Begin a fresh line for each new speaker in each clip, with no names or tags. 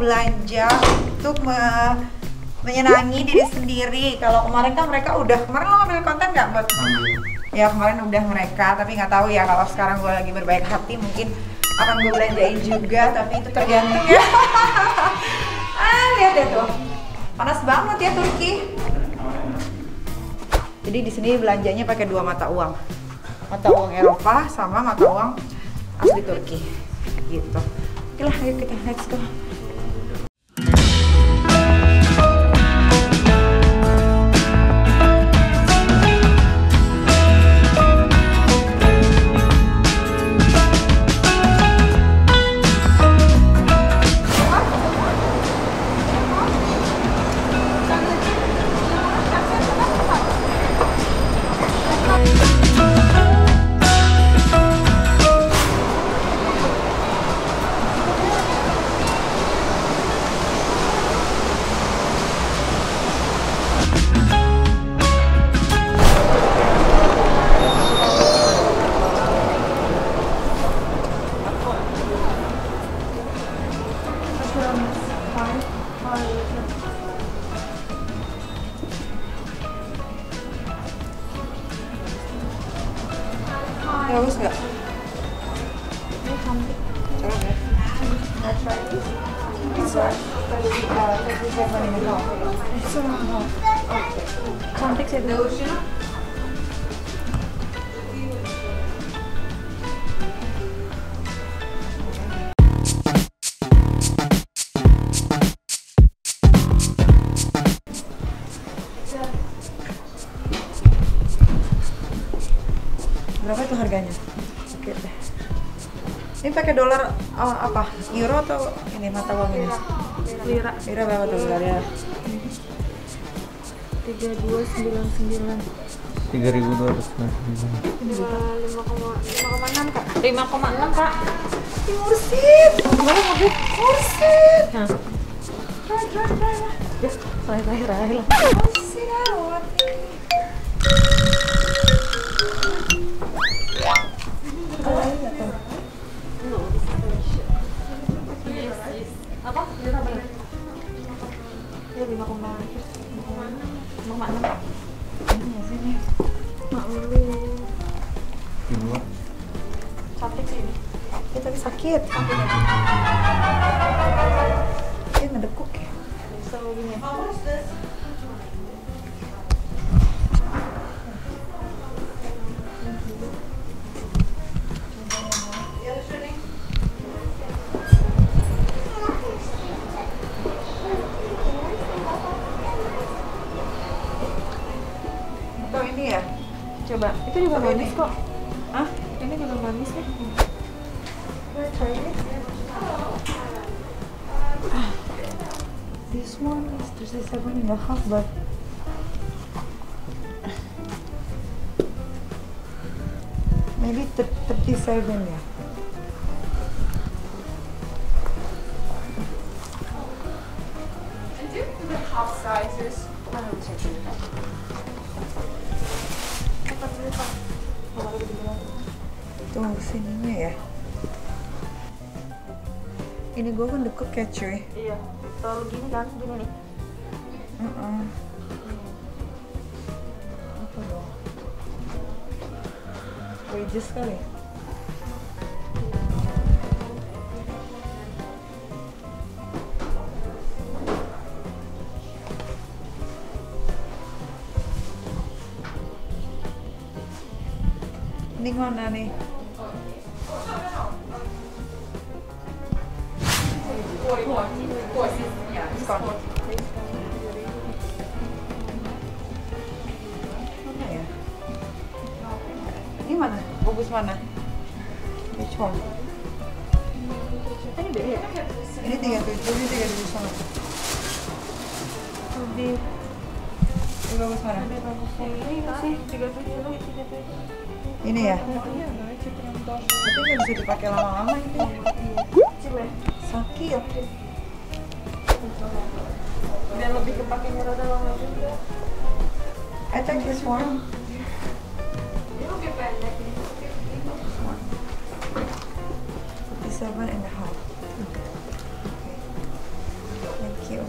belanja untuk menyenangi diri sendiri. Kalau kemarin kan mereka kemarin lo ngambil konten nggak buat? Ya kemarin udah mereka, tapi nggak tahu ya kalau sekarang gue lagi berbaik hati mungkin akan gue belanjain juga, tapi itu tergantung ya. Lihat deh tuh, panas banget ya Turki. Jadi di sini belanjanya pakai dua mata uang Eropa sama mata uang asli Turki, gitu. Oke lah, ayo kita next go. Bagus nggak? Ini cantik. Coba deh. Let's try this. It's cantik sih itu. Berapa itu harganya? Oke deh. Ini pakai dolar apa? Euro atau ini mata uang ini?
Lira.
Lira berapa tuh dolar ya?
3299.
3.299.
5,6 Kak. 5,6 Kak.
Mursid! Gimana mobil? Mursid!
Nah.
Try.
Ya, terakhir.
Mursid amat.
Apa? Lira berapa? Ya 5,6.
Ini sini.
Kedua.
Cantik sih ini.
Ya tapi sakit. Dia ngedekuk ya.
So gini.
Atau ini ya?
Coba. Itu juga
Apa
manis
ini?
kok.
Hah?
Ini juga manis nih.
This one is 37.5, but maybe 37 ya. Tuh sininya ya. Ini gue kan dekuk ya cuy.
Iya. Terlalu gini kan? Gini nih.
Apa dong? Wages kali. Ini mana nih? Diskon. Mana ya? Ini mana? Bagus mana? Which one?
Ini beda ya?
Ini 37, ini 37 sama.
Lebih
Ini bagus mana?
ini sih 37.
Ini ya? Tapi nggak bisa dipakai lama-lama ini.
Kecil ya?
Sakit.
Dan lebih kepakainya rada lama juga.
I take this one.
Ini lebih pendek nih.
57.5. you.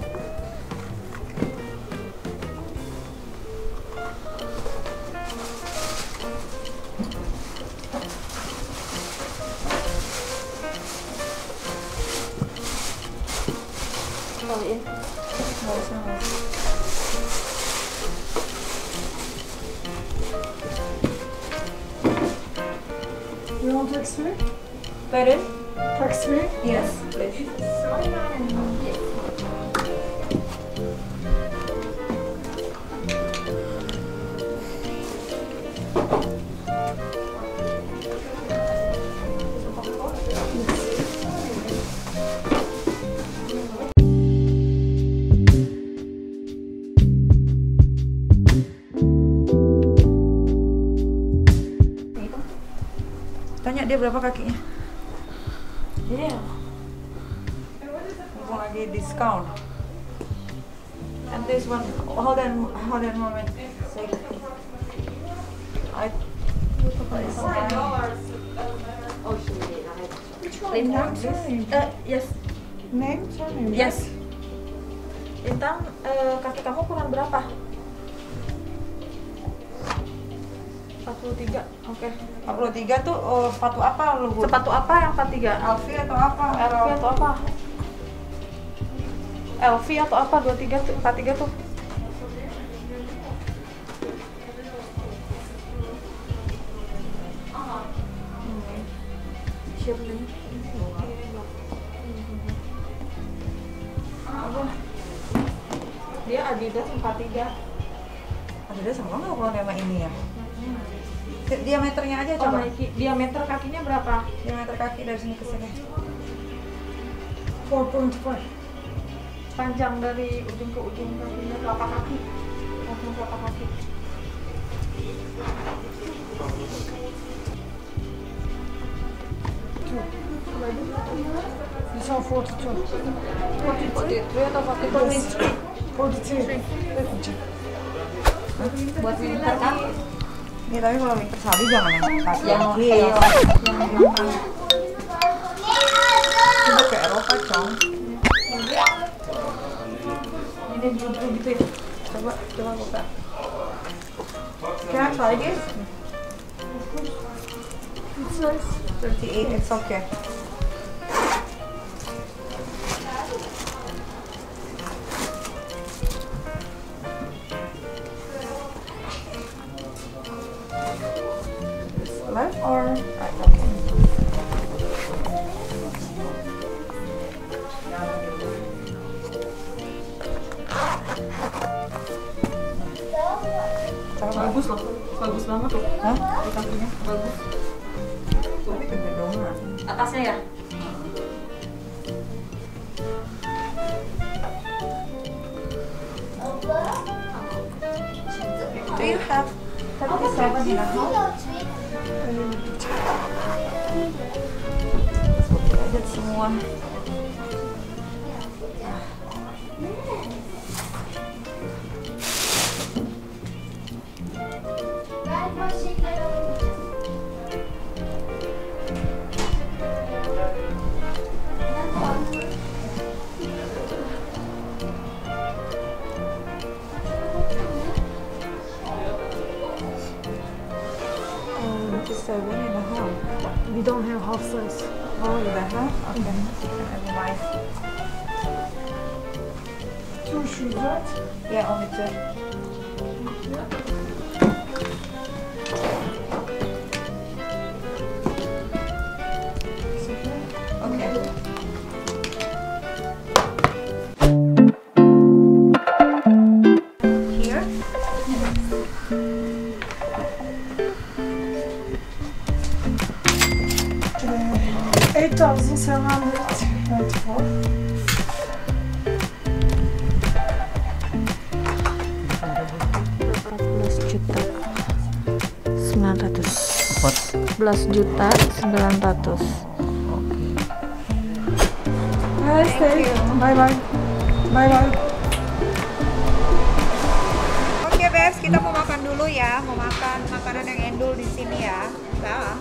Kaliin.
Nggak usah, nggak usah.
You want to explain?
Pardon?
Explain?
Yes, please. Tanya dia berapa kakinya?
Iya.
Mumpung lagi diskon. And this one, hold on moment. Say, I.
Oh, sure.
Name, surname.
Yes.
Name, surname.
Yes. Intan, kaki kamu kurang berapa? 43. Oke.
43 tuh sepatu apa lu? Bu?
Sepatu apa yang 43?
LV atau apa?
LV atau apa? LV atau apa 23 tuh 43 tuh? Siap nih. Dia Adidas 43.
Adidas sama nggak kalau sama ini ya? Diameternya aja
Oh,
coba.
Nike. Diameter kakinya berapa?
Diameter kaki dari sini ke sini.
4.5.
Panjang dari ujung ke ujung kakinya telapak kaki. Langsung telapak kaki.
This one 42.
43 atau 42?
43.
Buat winter kan?
Ini tapi kalau winter sabi jangan yang kaki
Yang
heel.
heel. Yang gampang.
Coba ke Eropa cong.
Ini dulu gitu ya.
Coba buka. Can I try this?
It's nice.
38, it's okay. Left or right? Okay.
Bagus loh. Bagus banget tuh.
Hah?
Di kakinya bagus.
Tapi kegedean.
Atasnya ya?
Do you have 37 in a house? Lihat semua. Seven and a half.
We don't have half size.
Oh, you don't have? Okay. Never mind.
2 shoes, right?
Yeah, only two. Okay. Here?
8,794.
Juta 900.
What?
11 juta 900.
Nice day. Bye bye. Bye bye.
Oke, Bes, kita mau makan dulu ya. Mau makan makanan yang endul di sini ya. Dah.